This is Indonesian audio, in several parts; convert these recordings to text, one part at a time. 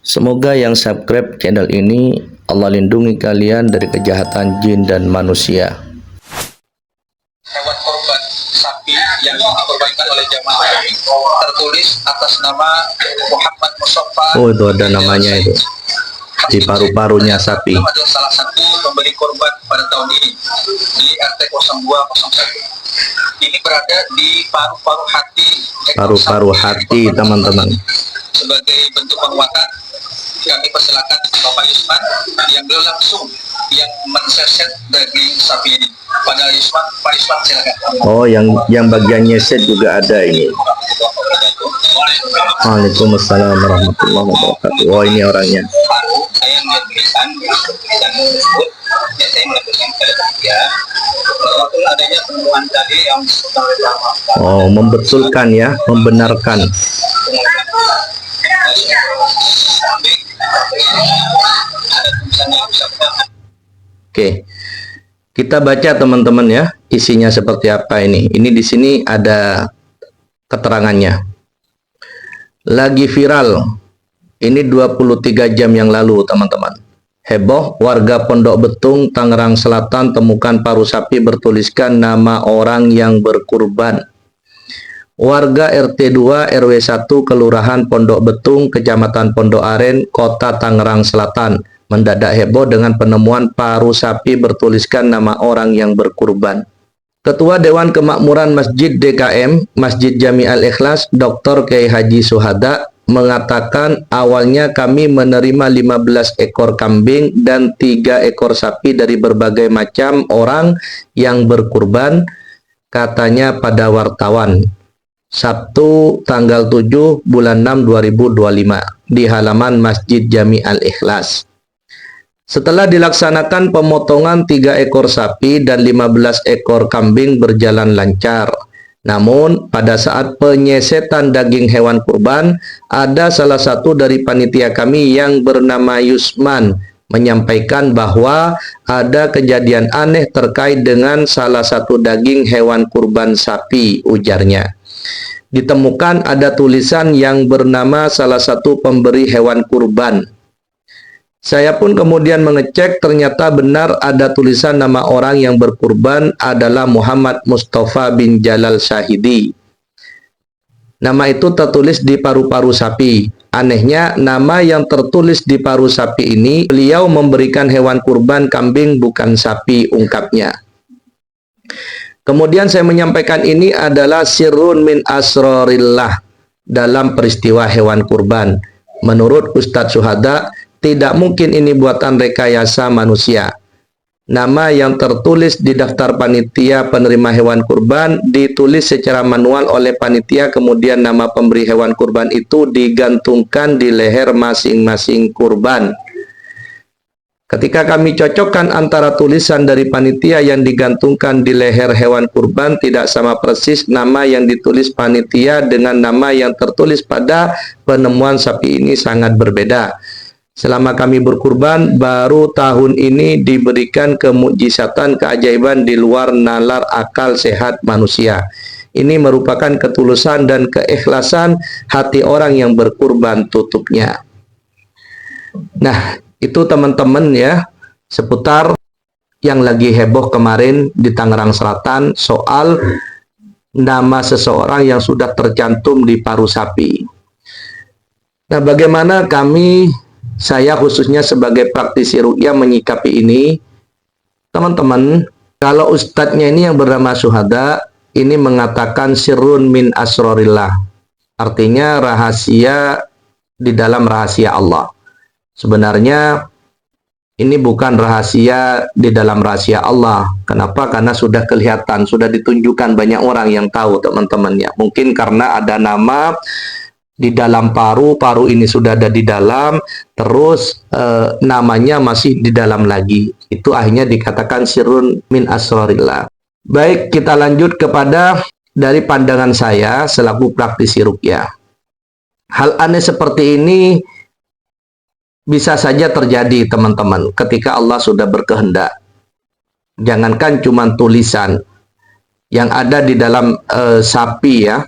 Semoga yang subscribe channel ini Allah lindungi kalian dari kejahatan jin dan manusia. Hewan korban sapi yang dikorbankan oleh jamaah ini tertulis atas nama Muhammad Mustafa. Oh, itu ada namanya itu di paru-parunya sapi. Itu adalah salah satu pemberi korban pada tahun ini di RT 0201. Ini berada di paru-paru hati. Paru-paru hati, teman-teman. Sebagai bentuk penguatan, kami persilakan Bapak Yusman yang beliau langsung yang menseset daging sapi ini. Pada Yusman, Pak Yusman silakan. Oh, yang bagian nyeset juga ada ini. Waalaikumsalam warahmatullahi wabarakatuh. Oh, ini orangnya. Saya melihat tulisan dan tersebut, ya saya melakukan dia. Waktu adanya temuan tadi yang Oh, membetulkan ya, membenarkan. Oke, kita baca teman-teman ya, isinya seperti apa ini. Ini di sini ada keterangannya. Lagi viral, ini 23 jam yang lalu teman-teman. Heboh, warga Pondok Betung, Tangerang Selatan temukan paru sapi bertuliskan nama orang yang berkurban. Warga RT 2 RW 1 Kelurahan Pondok Betung, Kecamatan Pondok Aren, Kota Tangerang Selatan mendadak heboh dengan penemuan paru sapi bertuliskan nama orang yang berkurban. Ketua Dewan Kemakmuran Masjid DKM, Masjid Jami Al-Ikhlas, Dr. Kiai Haji Suhada mengatakan awalnya kami menerima 15 ekor kambing dan 3 ekor sapi dari berbagai macam orang yang berkurban, katanya pada wartawan. Sabtu tanggal 7 bulan 6 2025 di halaman Masjid Jami Al-Ikhlas. Setelah dilaksanakan pemotongan 3 ekor sapi dan 15 ekor kambing berjalan lancar. Namun pada saat penyesetan daging hewan kurban, ada salah satu dari panitia kami yang bernama Yusman menyampaikan bahwa ada kejadian aneh terkait dengan salah satu daging hewan kurban sapi, ujarnya. Ditemukan ada tulisan yang bernama salah satu pemberi hewan kurban. Saya pun kemudian mengecek, ternyata benar ada tulisan nama orang yang berkurban adalah Muhammad Mustafa bin Jalal Syahidi. Nama itu tertulis di paru-paru sapi. Anehnya, nama yang tertulis di paru sapi ini, beliau memberikan hewan kurban kambing bukan sapi, ungkapnya. Kemudian saya menyampaikan ini adalah sirrun min asrorillah dalam peristiwa hewan kurban. Menurut Ustadz Suhada, tidak mungkin ini buatan rekayasa manusia. Nama yang tertulis di daftar panitia penerima hewan kurban ditulis secara manual oleh panitia, kemudian nama pemberi hewan kurban itu digantungkan di leher masing-masing kurban. Ketika kami cocokkan antara tulisan dari panitia yang digantungkan di leher hewan kurban tidak sama persis nama yang ditulis panitia dengan nama yang tertulis pada penemuan sapi ini sangat berbeda. Selama kami berkurban, baru tahun ini diberikan kemukjizatan keajaiban di luar nalar akal sehat manusia. Ini merupakan ketulusan dan keikhlasan hati orang yang berkurban, tutupnya. Nah, itu teman-teman ya, seputar yang lagi heboh kemarin di Tangerang Selatan soal nama seseorang yang sudah tercantum di paru sapi. Nah, bagaimana saya khususnya sebagai praktisi ruqyah menyikapi ini, teman-teman? Kalau ustadznya ini yang bernama Suhada, ini mengatakan sirrun min asrorillah, artinya rahasia di dalam rahasia Allah. Sebenarnya ini bukan rahasia di dalam rahasia Allah. Kenapa? Karena sudah kelihatan, sudah ditunjukkan banyak orang yang tahu, teman-temannya. Mungkin karena ada nama di dalam paru ini sudah ada di dalam, terus namanya masih di dalam lagi. Itu akhirnya dikatakan sirrun min asrorillah. Baik, kita lanjut kepada dari pandangan saya selaku praktisi ruqyah. Hal aneh seperti ini bisa saja terjadi, teman-teman, ketika Allah sudah berkehendak. Jangankan cuma tulisan yang ada di dalam sapi ya,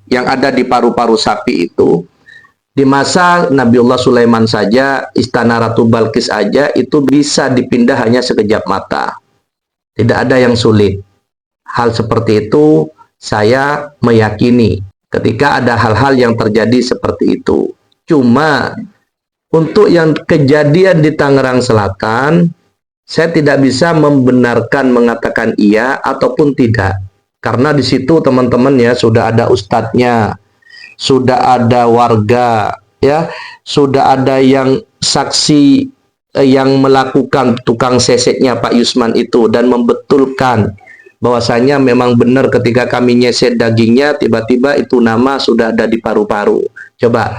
yang ada di paru-paru sapi itu, Di masa Nabiullah Sulaiman saja, istana Ratu Balkis aja itu bisa dipindah hanya sekejap mata. Tidak ada yang sulit. Hal seperti itu saya meyakini ketika ada hal-hal yang terjadi seperti itu. Cuma untuk yang kejadian di Tangerang Selatan, saya tidak bisa membenarkan mengatakan iya ataupun tidak. Karena di situ teman-teman ya sudah ada ustadznya, sudah ada warga, ya, sudah ada yang saksi yang melakukan tukang sesetnya Pak Yusman itu dan membetulkan bahwasanya memang benar ketika kami nyeset dagingnya tiba-tiba itu nama sudah ada di paru-paru. Coba,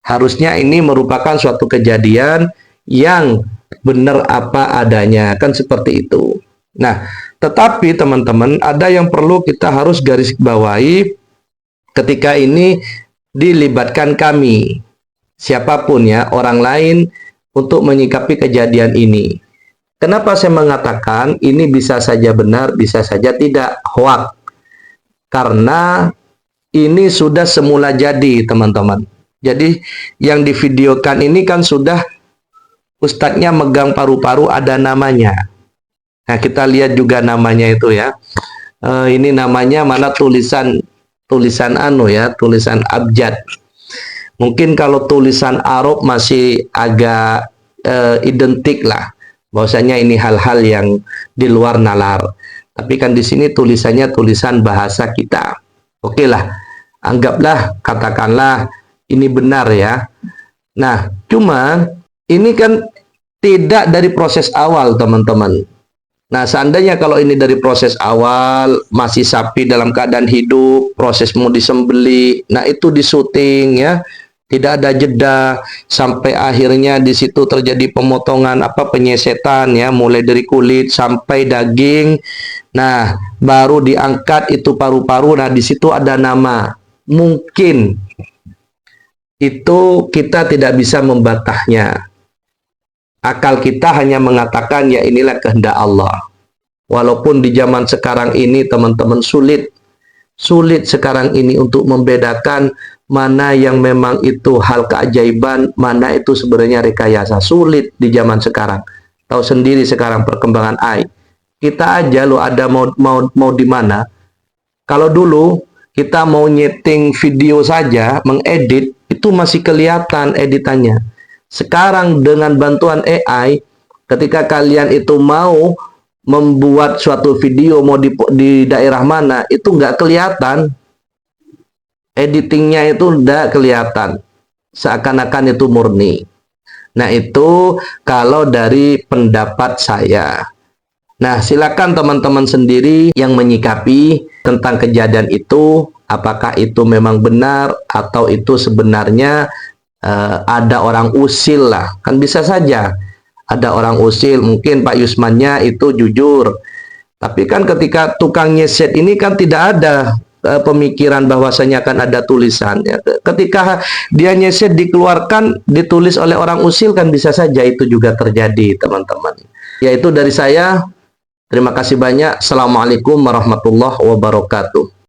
harusnya ini merupakan suatu kejadian yang benar apa adanya, kan seperti itu. Nah, tetapi teman-teman ada yang perlu kita harus garis bawahi ketika ini dilibatkan kami, siapapun ya, orang lain untuk menyikapi kejadian ini. Kenapa saya mengatakan ini bisa saja benar, bisa saja tidak, hoax? Karena ini sudah semula jadi, teman-teman. Jadi yang divideokan ini kan sudah ustadznya megang paru-paru, ada namanya. Nah, kita lihat juga namanya itu ya. Ini namanya mana tulisan anu ya, tulisan abjad. Mungkin kalau tulisan Arab masih agak identik lah, bahwasanya ini hal-hal yang di luar nalar. Tapi kan di sini tulisannya tulisan bahasa kita. Oke lah, anggaplah, katakanlah ini benar ya. Nah, cuma ini kan tidak dari proses awal, teman-teman. Nah, seandainya kalau ini dari proses awal, masih sapi dalam keadaan hidup, proses mau disembeli, nah itu disuting ya, tidak ada jeda sampai akhirnya di situ terjadi pemotongan penyesetan ya, mulai dari kulit sampai daging. Nah, baru diangkat itu paru-paru. Nah, di situ ada nama. Mungkin itu kita tidak bisa membatahnya. Akal kita hanya mengatakan ya inilah kehendak Allah. Walaupun di zaman sekarang ini teman-teman sulit sekarang ini untuk membedakan mana yang memang itu hal keajaiban, mana itu sebenarnya rekayasa. Sulit di zaman sekarang. Tahu sendiri sekarang perkembangan AI. Kita aja lo ada mau di mana. Kalau dulu kita mau nyeting video saja, mengedit, itu masih kelihatan editannya. Sekarang dengan bantuan AI, ketika kalian itu mau membuat suatu video mau di daerah mana, itu nggak kelihatan. Editingnya itu nggak kelihatan. Seakan-akan itu murni. Nah, itu kalau dari pendapat saya. Nah, silakan teman-teman sendiri yang menyikapi tentang kejadian itu, apakah itu memang benar atau itu sebenarnya ada orang usil lah. Kan bisa saja ada orang usil, mungkin Pak Yusmannya itu jujur. Tapi kan ketika tukang nyeset ini kan tidak ada pemikiran bahwasanya akan ada tulisan. Ketika dia nyeset dikeluarkan, ditulis oleh orang usil, kan bisa saja itu juga terjadi, teman-teman. Yaitu dari saya. Terima kasih banyak. Assalamualaikum warahmatullahi wabarakatuh.